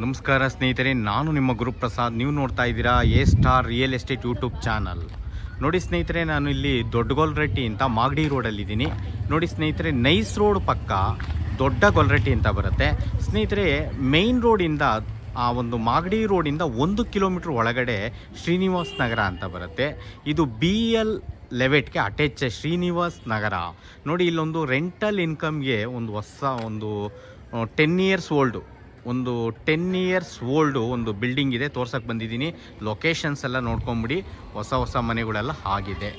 ನಮಸ್ಕಾರ ಸ್ನೇಹಿತರೆ, ನಾನು ನಿಮ್ಮ ಗುರುಪ್ರಸಾದ್. ನೀವು ನೋಡ್ತಾ ಇದ್ದೀರಾ A star real estate YouTube channel. ನೋಡಿ ಸ್ನೇಹಿತರೆ, ನಾನು ಇಲ್ಲಿ ದೊಡ್ಡಗೊಲ್ರಟ್ಟಿ ಅಂತ ಮಾಗಡಿ ರೋಡಲ್ಲಿದ್ದೀನಿ. ನೋಡಿ ಸ್ನೇಹಿತರೆ, ನೈಸ್ ರೋಡ್ ಪಕ್ಕ ದೊಡ್ಡ ಗೊಲ್ರಟ್ಟಿ ಅಂತ ಬರುತ್ತೆ ಸ್ನೇಹಿತರೆ. ಮೇಯ್ನ್ ರೋಡಿಂದ ಆ ಒಂದು ಮಾಗಡಿ ರೋಡಿಂದ 1 ಕಿಲೋಮೀಟ್ರ್ ಒಳಗಡೆ ಶ್ರೀನಿವಾಸ್ ನಗರ ಅಂತ ಬರುತ್ತೆ. ಇದು BL11ಗೆ ಅಟ್ಯಾಚ್ ಶ್ರೀನಿವಾಸ್ ನಗರ. ನೋಡಿ, ಇಲ್ಲೊಂದು ರೆಂಟಲ್ ಇನ್ಕಮ್ಗೆ ಒಂದು ಹೊಸ ಒಂದು 10 ಇಯರ್ಸ್ ಓಲ್ಡು ಒಂದು ಬಿಲ್ಡಿಂಗ್ ಇದೆ, ತೋರ್ಸಕ್ಕೆ ಬಂದಿದ್ದೀನಿ. ಲೊಕೇಶನ್ಸ್ ಎಲ್ಲ ನೋಡ್ಕೊಂಬಿಡಿ, ಹೊಸ ಮನೆಗಳೆಲ್ಲ ಆಗಿದೆ.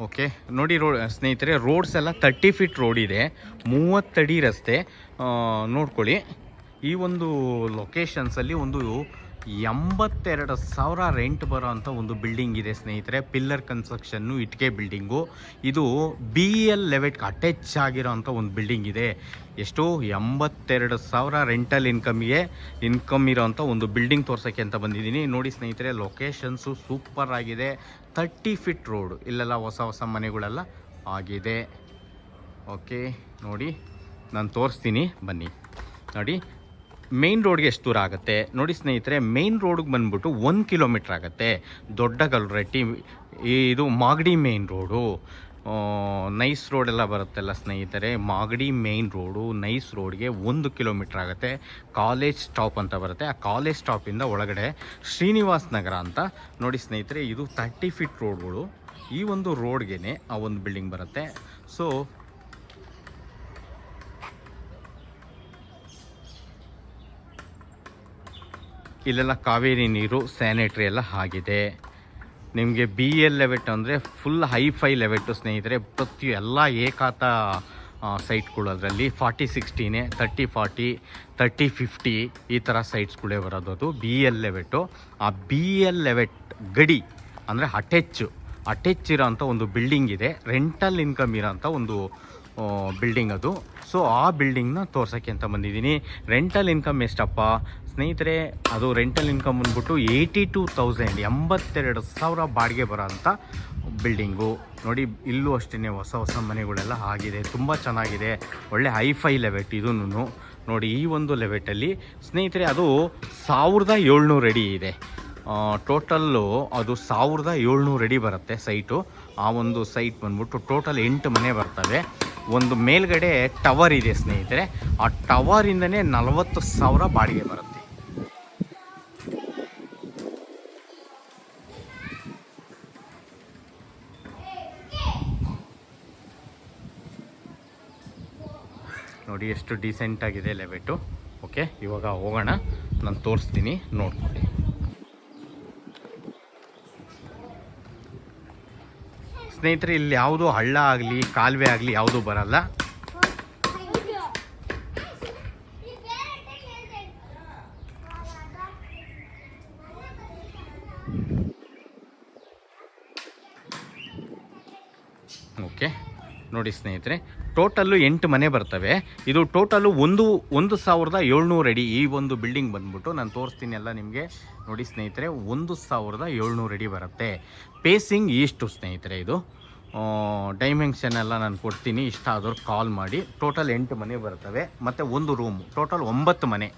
ಓಕೆ, ನೋಡಿ ಸ್ನೇಹಿತರೆ, ರೋಡ್ಸ್ ಎಲ್ಲ 30 ಫೀಟ್ ರೋಡ್ ಇದೆ, 30 ಅಡಿ ರಸ್ತೆ. ನೋಡ್ಕೊಳ್ಳಿ, ಈ ಒಂದು ಲೊಕೇಶನ್ಸಲ್ಲಿ ಒಂದು 82,000 ರೆಂಟ್ ಬರೋ ಅಂಥ ಒಂದು ಬಿಲ್ಡಿಂಗ್ ಇದೆ ಸ್ನೇಹಿತರೆ. ಪಿಲ್ಲರ್ ಕನ್ಸ್ಟ್ರಕ್ಷನ್ನು, ಇಟ್ಟಿಗೆ ಬಿಲ್ಡಿಂಗು. ಇದು BL11ಗೆ ಅಟ್ಯಾಚ್ ಆಗಿರೋ ಅಂಥ ಒಂದು ಬಿಲ್ಡಿಂಗ್ ಇದೆ. ಎಷ್ಟು 82,000 ರೆಂಟಲ್ ಇನ್ಕಮ್ ಇರೋ ಅಂಥ ಒಂದು ಬಿಲ್ಡಿಂಗ್ ತೋರ್ಸೋಕ್ಕೆ ಅಂತ ಬಂದಿದ್ದೀನಿ. ನೋಡಿ ಸ್ನೇಹಿತರೆ, ಲೊಕೇಶನ್ಸು ಸೂಪರ್ ಆಗಿದೆ. 30 ಫೀಟ್ ರೋಡ್, ಇಲ್ಲೆಲ್ಲ ಹೊಸ ಮನೆಗಳೆಲ್ಲ ಆಗಿದೆ. ಓಕೆ, ನೋಡಿ ನಾನು ತೋರಿಸ್ತೀನಿ, ಬನ್ನಿ. ನೋಡಿ ಮೇಯ್ನ್ ರೋಡ್ಗೆ ಎಷ್ಟು ದೂರ ಆಗುತ್ತೆ ನೋಡಿ ಸ್ನೇಹಿತರೆ. ಮೇಯ್ನ್ ರೋಡ್ಗೆ ಬಂದ್ಬಿಟ್ಟು 1 ಕಿಲೋಮೀಟ್ರ್ ಆಗುತ್ತೆ. ದೊಡ್ಡ ಗೊಲ್ರಟ್ಟಿ ಇದು ಮಾಗಡಿ ಮೇಯ್ನ್ ರೋಡು. ನೈಸ್ ರೋಡೆಲ್ಲ ಬರುತ್ತಲ್ಲ ಸ್ನೇಹಿತರೆ, ಮಾಗಡಿ ಮೇಯ್ನ್ ರೋಡು ನೈಸ್ ರೋಡ್ಗೆ 1 ಕಿಲೋಮೀಟ್ರ್ ಆಗುತ್ತೆ. ಕಾಲೇಜ್ ಸ್ಟಾಪ್ ಅಂತ ಬರುತ್ತೆ, ಆ ಕಾಲೇಜ್ ಸ್ಟಾಪಿಂದ ಒಳಗಡೆ ಶ್ರೀನಿವಾಸ್ ನಗರ ಅಂತ. ನೋಡಿ ಸ್ನೇಹಿತರೆ, ಇದು 30 ಫೀಟ್ ರೋಡ್ಗಳು. ಈ ಒಂದು ರೋಡ್ಗೆ ಆ ಒಂದು ಬಿಲ್ಡಿಂಗ್ ಬರುತ್ತೆ. ಸೊ ಇಲ್ಲೆಲ್ಲ ಕಾವೇರಿ ನೀರು, ಸ್ಯಾನಿಟ್ರಿ ಎಲ್ಲ ಆಗಿದೆ. ನಿಮಗೆ BL11 ಅಂದರೆ ಫುಲ್ ಹೈಫೈ ಲೆವೆಟ್ಟು ಸ್ನೇಹಿತರೆ. ಎಲ್ಲ ಏಕಾತ ಸೈಟ್ಗಳು, ಅದರಲ್ಲಿ 40-60, 30-40, 30-50 ಈ ಥರ ಸೈಟ್ಸ್ಗಳೇ ಬರೋದು. ಅದು BL11. ಆ BL11 ಗಡಿ ಅಂದರೆ ಅಟ್ಯಾಚ್ ಇರೋ ಅಂಥ ಒಂದು ಬಿಲ್ಡಿಂಗ್ ಇದೆ. ರೆಂಟಲ್ ಇನ್ಕಮ್ ಇರೋಂಥ ಒಂದು ಬಿಲ್ಡಿಂಗ್ ಅದು. ಸೊ ಆ ಬಿಲ್ಡಿಂಗ್ನ ತೋರ್ಸೋಕ್ಕೆ ಅಂತ ಬಂದಿದ್ದೀನಿ. ರೆಂಟಲ್ ಇನ್ಕಮ್ ಎಷ್ಟಪ್ಪ ಸ್ನೇಹಿತರೆ? ಅದು ರೆಂಟಲ್ ಇನ್ಕಮ್ ಬಂದ್ಬಿಟ್ಟು 82,000, 82,000 ಬಾಡಿಗೆ ಬರೋ ಅಂಥ ಬಿಲ್ಡಿಂಗು. ನೋಡಿ, ಇಲ್ಲೂ ಅಷ್ಟೇ ಹೊಸ ಮನೆಗಳೆಲ್ಲ ಆಗಿದೆ, ತುಂಬ ಚೆನ್ನಾಗಿದೆ. ಒಳ್ಳೆ ಹೈಫೈ ಲೆವೆಟ್ ಇದೂ. ನೋಡಿ, ಈ ಒಂದು ಲೆವೆಟಲ್ಲಿ ಸ್ನೇಹಿತರೆ ಅದು 1,700 ಅಡಿ ಇದೆ. ಟೋಟಲ್ಲು ಅದು 1,700 ಅಡಿ ಬರುತ್ತೆ ಸೈಟು. ಆ ಒಂದು ಸೈಟ್ ಬಂದ್ಬಿಟ್ಟು ಟೋಟಲ್ 8 ಮನೆ ಬರ್ತವೆ. ಒಂದು ಮೇಲ್ಗಡೆ ಟವರ್ ಇದೆ ಸ್ನೇಹಿತರೆ, ಆ ಟವರಿಂದನೇ 40,000 ಬಾಡಿಗೆ ಬರುತ್ತೆ. ನೋಡಿ ಎಷ್ಟು ಡೀಸೆಂಟಾಗಿದೆ ಲೆವೆಟು. ಓಕೆ, ಇವಾಗ ಹೋಗೋಣ, ನಾನು ತೋರಿಸ್ತೀನಿ, ನೋಡ್ಕೊಳ್ಳಿ. ಸ್ನೇಹಿತರೆ, ಇಲ್ಲಿ ಯಾವುದು ಹಳ್ಳ ಆಗಲಿ ಕಾಲುವೆ ಆಗಲಿ ಯಾವುದೂ ಬರಲ್ಲ. ಓಕೆ, ನೋಡಿ ಸ್ನೇಹಿತರೆ, ಟೋಟಲ್ಲು 8 ಮನೆ ಬರ್ತವೆ. ಇದು ಟೋಟಲ್ಲು 1,700 ಅಡಿ. ಈ ಒಂದು ಬಿಲ್ಡಿಂಗ್ ಬಂದ್ಬಿಟ್ಟು ನಾನು ತೋರಿಸ್ತೀನಿ ಎಲ್ಲ ನಿಮಗೆ. ನೋಡಿ ಸ್ನೇಹಿತರೆ, 1,700 ಅಡಿ ಬರುತ್ತೆ. ಪೇಸಿಂಗ್ ಈಸ್ಟು ಸ್ನೇಹಿತರೆ. ಇದು ಡೈಮೆನ್ಷನ್ ಎಲ್ಲ ನಾನು ಕೊಡ್ತೀನಿ, ಇಷ್ಟ ಆದವ್ರು ಕಾಲ್ ಮಾಡಿ. ಟೋಟಲ್ 8 ಮನೆ ಬರ್ತವೆ ಮತ್ತು ಒಂದು ರೂಮು. ಟೋಟಲ್ 9 ಮನೆ,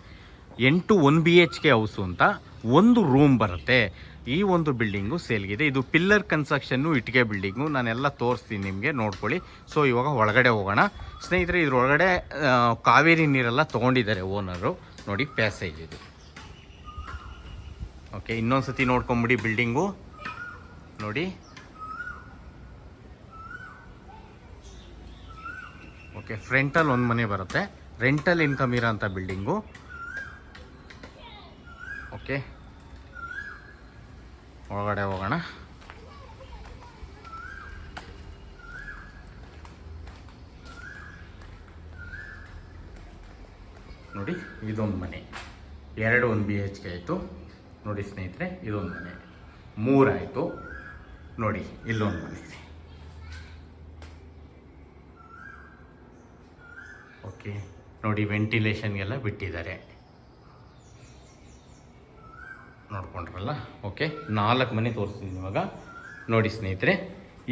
8 1 BHK ಹೌಸು ಅಂತ ಒಂದು ರೂಮ್ ಬರುತ್ತೆ. ಈ ಒಂದು ಬಿಲ್ಡಿಂಗು ಸೇಲ್ಗಿದೆ. ಇದು ಪಿಲ್ಲರ್ ಕನ್ಸ್ಟ್ರಕ್ಷನ್ನು, ಇಟ್ಟಿಗೆ ಬಿಲ್ಡಿಂಗು. ನಾನೆಲ್ಲ ತೋರಿಸ್ತೀನಿ ನಿಮಗೆ, ನೋಡ್ಕೊಳ್ಳಿ. ಸೊ ಇವಾಗ ಒಳಗಡೆ ಹೋಗೋಣ ಸ್ನೇಹಿತರೆ. ಇದ್ರೊಳಗಡೆ ಕಾವೇರಿ ನೀರೆಲ್ಲ ತೊಗೊಂಡಿದ್ದಾರೆ ಓನರು. ನೋಡಿ, ಪ್ಯಾಸೇಜ್ ಇದು. ಓಕೆ, ಇನ್ನೊಂದು ಸತಿ ನೋಡ್ಕೊಂಬಿಡಿ ಬಿಲ್ಡಿಂಗು. ನೋಡಿ, ಓಕೆ, ಫ್ರಂಟಲ್ಲಿ ಒಂದು ಮನೆ ಬರುತ್ತೆ. ರೆಂಟಲ್ ಇನ್ಕಮ್ ಇರೋ ಅಂಥ ಬಿಲ್ಡಿಂಗು. ಓಕೆ, ಒಳಗಡೆ ಹೋಗೋಣ. ನೋಡಿ, ಇದೊಂದು ಮನೆ, 2 1 BHK ಆಯಿತು. ನೋಡಿ ಸ್ನೇಹಿತರೆ, ಇದೊಂದು ಮನೆ 3 ಆಯಿತು. ನೋಡಿ, ಇಲ್ಲೊಂದು ಮನೆ ಇದೆ. ಓಕೆ, ನೋಡಿ ವೆಂಟಿಲೇಷನ್ಗೆಲ್ಲ ಬಿಟ್ಟಿದ್ದಾರೆ. ನೋಡ್ಕೊಂಡ್ರಲ್ಲ. ಓಕೆ, 4 ಮನೆ ತೋರಿಸ್ತೀನಿ ಇವಾಗ. ನೋಡಿ ಸ್ನೇಹಿತರೆ,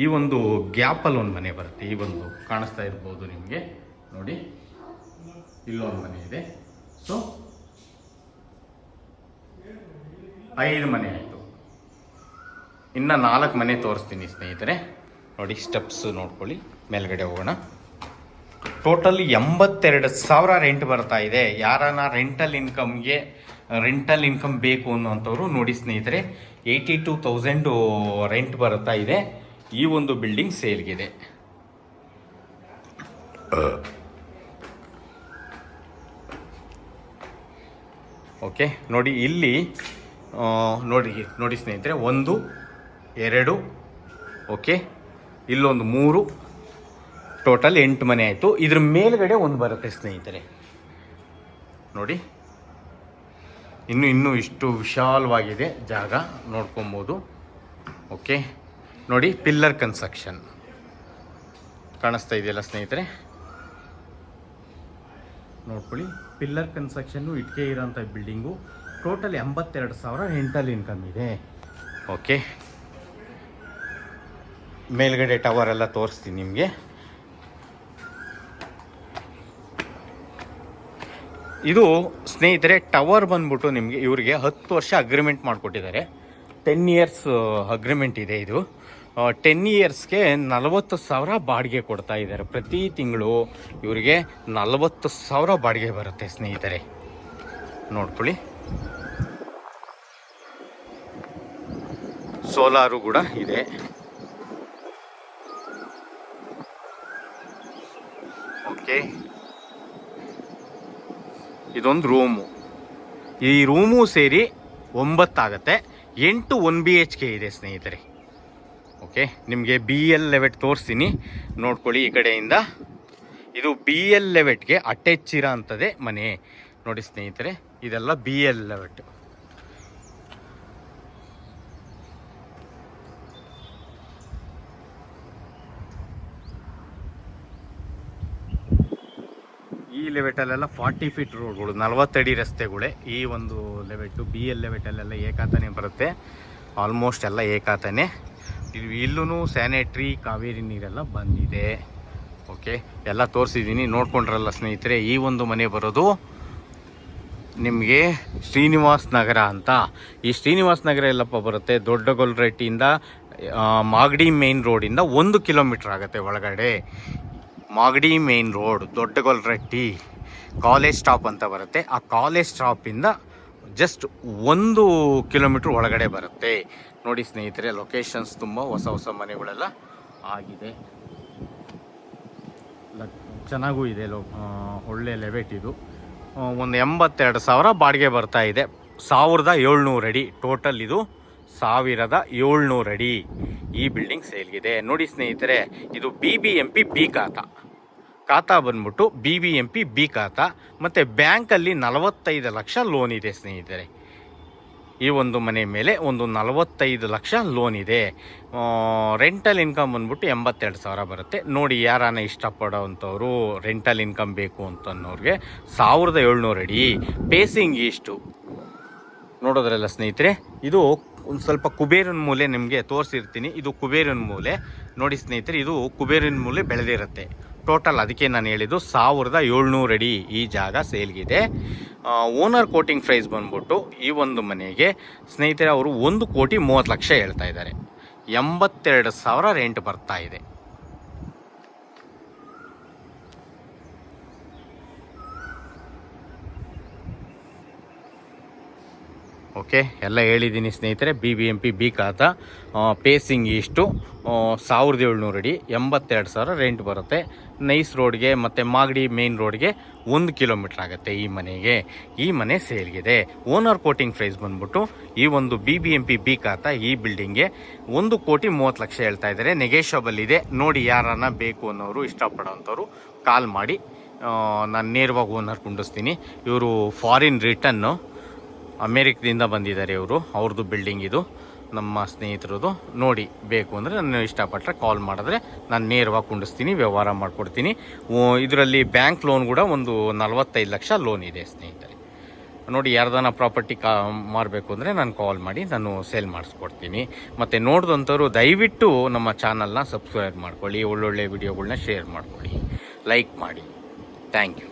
ಈ ಒಂದು ಗ್ಯಾಪಲ್ಲಿ ಒಂದು ಮನೆ ಬರುತ್ತೆ. ಈ ಒಂದು ಕಾಣಿಸ್ತಾ ಇರ್ಬೋದು ನಿಮಗೆ. ನೋಡಿ, ಇಲ್ಲೊಂದು ಮನೆ ಇದೆ. ಸೊ 5 ಮನೆ ಆಯಿತು. ಇನ್ನು 4 ಮನೆ ತೋರಿಸ್ತೀನಿ ಸ್ನೇಹಿತರೆ. ನೋಡಿ, ಸ್ಟೆಪ್ಸ್ ನೋಡ್ಕೊಳ್ಳಿ. ಮೇಲ್ಗಡೆ ಹೋಗೋಣ. ಟೋಟಲ್ 82,000 ರೆಂಟ್ ಬರ್ತಾ ಇದೆ. ಯಾರನ್ನ ರೆಂಟಲ್ ಇನ್ಕಮ್ ಬೇಕು ಅನ್ನೋಂಥವ್ರು ನೋಡಿ ಸ್ನೇಹಿತರೆ, 82,000 ರೆಂಟ್ ಬರ್ತಾ ಇದೆ. ಈ ಒಂದು ಬಿಲ್ಡಿಂಗ್ ಸೇಲ್ಗಿದೆ. ಓಕೆ, ನೋಡಿ ಇಲ್ಲಿ ನೋಡಿ ಸ್ನೇಹಿತರೆ, 1 2, ಓಕೆ, ಇಲ್ಲೊಂದು 3, ಟೋಟಲ್ 8 ಮನೆ ಆಯಿತು. ಇದ್ರ ಮೇಲ್ಗಡೆ ಒಂದು ಬರುತ್ತೆ ಸ್ನೇಹಿತರೆ. ನೋಡಿ, ಇನ್ನೂ ಇಷ್ಟು ವಿಶಾಲವಾಗಿದೆ ಜಾಗ, ನೋಡ್ಕೊಬೋದು. ಓಕೆ, ನೋಡಿ, ಪಿಲ್ಲರ್ ಕನ್ಸ್ಟ್ರಕ್ಷನ್ ಕಾಣಿಸ್ತಾ ಇದೆಯಲ್ಲ ಸ್ನೇಹಿತರೆ, ನೋಡ್ಕೊಳ್ಳಿ. ಪಿಲ್ಲರ್ ಕನ್ಸ್ಟ್ರಕ್ಷನ್ನು ಇಟ್ಕೆ ಇರೋಂಥ ಬಿಲ್ಡಿಂಗು. ಟೋಟಲ್ 82,000 ರೆಂಟಲ್ ಇನ್ಕಮ್ ಇದೆ. ಓಕೆ, ಮೇಲ್ಗಡೆ ಟವರ್ ಎಲ್ಲ ತೋರಿಸ್ತೀನಿ ನಿಮಗೆ. ಇದು ಸ್ನೇಹಿತರೆ ಟವರ್ ಬಂದ್ಬಿಟ್ಟು ನಿಮಗೆ ಇವರಿಗೆ 10 ವರ್ಷ ಅಗ್ರಿಮೆಂಟ್ ಮಾಡಿಕೊಟ್ಟಿದ್ದಾರೆ. 10 ಇಯರ್ಸ್ ಅಗ್ರಿಮೆಂಟ್ ಇದೆ ಇದು. 10 ಇಯರ್ಸ್ಗೆ 40,000 ಬಾಡಿಗೆ ಕೊಡ್ತಾ ಇದ್ದಾರೆ. ಪ್ರತಿ ತಿಂಗಳು ಇವರಿಗೆ 40,000 ಬಾಡಿಗೆ ಬರುತ್ತೆ ಸ್ನೇಹಿತರೆ, ನೋಡ್ಕೊಳ್ಳಿ. ಸೋಲಾರು ಕೂಡ ಇದೆ. ಓಕೆ, ಇದೊಂದು ರೂಮು. ಈ ರೂಮು ಸೇರಿ 9 ಆಗುತ್ತೆ. 8 1 BHK ಇದೆ ಸ್ನೇಹಿತರೆ. ಓಕೆ, ನಿಮಗೆ BL11 ತೋರಿಸ್ತೀನಿ, ನೋಡ್ಕೊಳ್ಳಿ. ಈ ಕಡೆಯಿಂದ ಇದು BL11ಗೆ ಅಟ್ಯಾಚ್ ಇರೋ ಅಂಥದ್ದೇ ಮನೆ. ನೋಡಿ ಸ್ನೇಹಿತರೆ, ಇದೆಲ್ಲ BL11. ಈ ಲೆವೆಟಲ್ಲೆಲ್ಲ 40 ಫೀಟ್ ರೋಡ್ಗಳು, 40 ಅಡಿ ರಸ್ತೆಗಳೇ. ಈ ಒಂದು ಲೆವೆಟು BL11 ಏಕಾತನೇ ಬರುತ್ತೆ. ಆಲ್ಮೋಸ್ಟ್ ಎಲ್ಲ ಏಕಾತನೇ. ಇಲ್ಲೂ ಸ್ಯಾನಿಟ್ರಿ ಕಾವೇರಿ ನೀರೆಲ್ಲ ಬಂದಿದೆ. ಓಕೆ, ಎಲ್ಲ ತೋರಿಸಿದ್ದೀನಿ, ನೋಡ್ಕೊಂಡ್ರಲ್ಲ ಸ್ನೇಹಿತರೆ. ಈ ಒಂದು ಮನೆ ಬರೋದು ನಿಮಗೆ ಶ್ರೀನಿವಾಸ್ ನಗರ ಅಂತ. ಈ ಶ್ರೀನಿವಾಸ್ ನಗರ ಎಲ್ಲಪ್ಪ ಬರುತ್ತೆ? ದೊಡ್ಡಗೊಲ್ರಟ್ಟಿಯಿಂದ ಮಾಗಡಿ ಮೇನ್ ರೋಡಿಂದ 1 ಕಿಲೋಮೀಟ್ರ್ ಆಗುತ್ತೆ ಒಳಗಡೆ. Magadi main road, Doddagollarahatti college stop ಅಂತ ಬರುತ್ತೆ. ಆ ಕಾಲೇಜ್ ಸ್ಟಾಪಿಂದ ಜಸ್ಟ್ 1 ಕಿಲೋಮೀಟ್ರ್ ಒಳಗಡೆ ಬರುತ್ತೆ. ನೋಡಿ ಸ್ನೇಹಿತರೆ, ಲೊಕೇಶನ್ಸ್ ತುಂಬ ಹೊಸ ಮನೆಗಳೆಲ್ಲ ಆಗಿದೆ. ಚೆನ್ನಾಗೂ ಇದೆ. ಒಳ್ಳೆ ಲೆವೆಟ್ ಇದು. ಒಂದು 82,000 ಬಾಡಿಗೆ ಬರ್ತಾ ಇದೆ. 1,700 ಅಡಿ ಟೋಟಲ್. ಇದು 1,700 ಅಡಿ ಈ ಬಿಲ್ಡಿಂಗ್ ಸೇಲ್ಗಿದೆ. ನೋಡಿ ಸ್ನೇಹಿತರೆ, ಇದು BBMP B ಖಾತಾ ಬಂದ್ಬಿಟ್ಟು BBMP B ಖಾತಾ. ಮತ್ತು ಬ್ಯಾಂಕಲ್ಲಿ 45 ಲಕ್ಷ ಲೋನ್ ಇದೆ ಸ್ನೇಹಿತರೆ. ಈ ಒಂದು ಮನೆ ಮೇಲೆ ಒಂದು 45 ಲಕ್ಷ ಲೋನ್ ಇದೆ. ರೆಂಟಲ್ ಇನ್ಕಮ್ ಬಂದ್ಬಿಟ್ಟು 82,000 ಬರುತ್ತೆ. ನೋಡಿ, ಯಾರನ್ನ ಇಷ್ಟಪಡೋವಂಥವ್ರು ರೆಂಟಲ್ ಇನ್ಕಮ್ ಬೇಕು ಅಂತನ್ನೋರಿಗೆ 1,700 ಅಡಿ. ಪೇಸಿಂಗ್ ಇಷ್ಟು ನೋಡೋದ್ರಲ್ಲ ಸ್ನೇಹಿತರೆ. ಇದು ಒಂದು ಸ್ವಲ್ಪ ಕುಬೇರನ ಮೂಲೆ ನಿಮಗೆ ತೋರಿಸಿರ್ತೀನಿ. ಇದು ಕುಬೇರನ ಮೂಲೆ. ನೋಡಿ ಸ್ನೇಹಿತರೆ, ಇದು ಕುಬೇರನ ಮೂಲೆ ಬೆಳೆದಿರುತ್ತೆ ಟೋಟಲ್. ಅದಕ್ಕೆ ನಾನು ಹೇಳಿದ್ದು 1,700 ಅಡಿ ಈ ಜಾಗ ಸೇಲ್ಗಿದೆ. ಓನರ್ ಕೋಟಿಂಗ್ ಪ್ರೈಸ್ ಬಂದ್ಬಿಟ್ಟು ಈ ಒಂದು ಮನೆಗೆ ಸ್ನೇಹಿತರೆ ಅವರು 1,30,00,000 ಹೇಳ್ತಾ ಇದ್ದಾರೆ. 82,000 ರೆಂಟ್ ಬರ್ತಾ ಇದೆ. ಓಕೆ, ಎಲ್ಲ ಹೇಳಿದ್ದೀನಿ ಸ್ನೇಹಿತರೆ. BBMP B ಖಾತಾ. ಪೇಸಿಂಗ್ ಇಷ್ಟು 1,700 ಅಡಿ, 82,000 ರೆಂಟ್ ಬರುತ್ತೆ. ನೈಸ್ ರೋಡ್ಗೆ ಮತ್ತು ಮಾಗಡಿ ಮೇನ್ ರೋಡ್ಗೆ 1 ಕಿಲೋಮೀಟ್ರ್ ಆಗುತ್ತೆ ಈ ಮನೆಗೆ. ಈ ಮನೆ ಸೇಲ್ಗಿದೆ. ಓನರ್ ಕೋಟಿಂಗ್ ಪ್ರೈಸ್ ಬಂದ್ಬಿಟ್ಟು ಈ ಒಂದು BBMP B ಖಾತಾ ಈ ಬಿಲ್ಡಿಂಗ್ಗೆ 1,30,00,000 ಹೇಳ್ತಾ ಇದ್ದಾರೆ. ನೆಗೆಷಬಲ್ ಇದೆ. ನೋಡಿ, ಯಾರನ್ನ ಬೇಕು ಅನ್ನೋರು ಇಷ್ಟಪಡೋವಂಥವ್ರು ಕಾಲ್ ಮಾಡಿ. ನಾನು ನೇರವಾಗಿ ಓನರ್ ಕುಂಡಿಸ್ತೀನಿ. ಇವರು ಫಾರಿನ್ ರಿಟರ್ನು, ಅಮೇರಿಕದಿಂದ ಬಂದಿದ್ದಾರೆ ಇವರು. ಅವ್ರದ್ದು ಬಿಲ್ಡಿಂಗ್ ಇದು, ನಮ್ಮ ಸ್ನೇಹಿತರದು. ನೋಡಿ, ಬೇಕು ಅಂದರೆ ನಾನು ಇಷ್ಟಪಟ್ಟರೆ ಕಾಲ್ ಮಾಡಿದ್ರೆ ನಾನು ನೇರವಾಗಿ ಕುಂಡಿಸ್ತೀನಿ, ವ್ಯವಹಾರ ಮಾಡಿಕೊಡ್ತೀನಿ. ಇದರಲ್ಲಿ ಬ್ಯಾಂಕ್ ಲೋನ್ ಕೂಡ ಒಂದು 45 ಲಕ್ಷ ಲೋನ್ ಇದೆ ಸ್ನೇಹಿತರೆ. ನೋಡಿ ಯಾರ್ದಾನ ಪ್ರಾಪರ್ಟಿ ಮಾರಬೇಕು ಅಂದರೆ ನಾನು ಕಾಲ್ ಮಾಡಿ ನಾನು ಸೇಲ್ ಮಾಡಿಸ್ಕೊಡ್ತೀನಿ. ಮತ್ತು ನೋಡಿದಂಥವ್ರು ದಯವಿಟ್ಟು ನಮ್ಮ ಚಾನಲ್ನ ಸಬ್ಸ್ಕ್ರೈಬ್ ಮಾಡ್ಕೊಳ್ಳಿ, ಒಳ್ಳೊಳ್ಳೆ ವಿಡಿಯೋಗಳ್ನ ಶೇರ್ ಮಾಡ್ಕೊಳ್ಳಿ, ಲೈಕ್ ಮಾಡಿ. Thank you.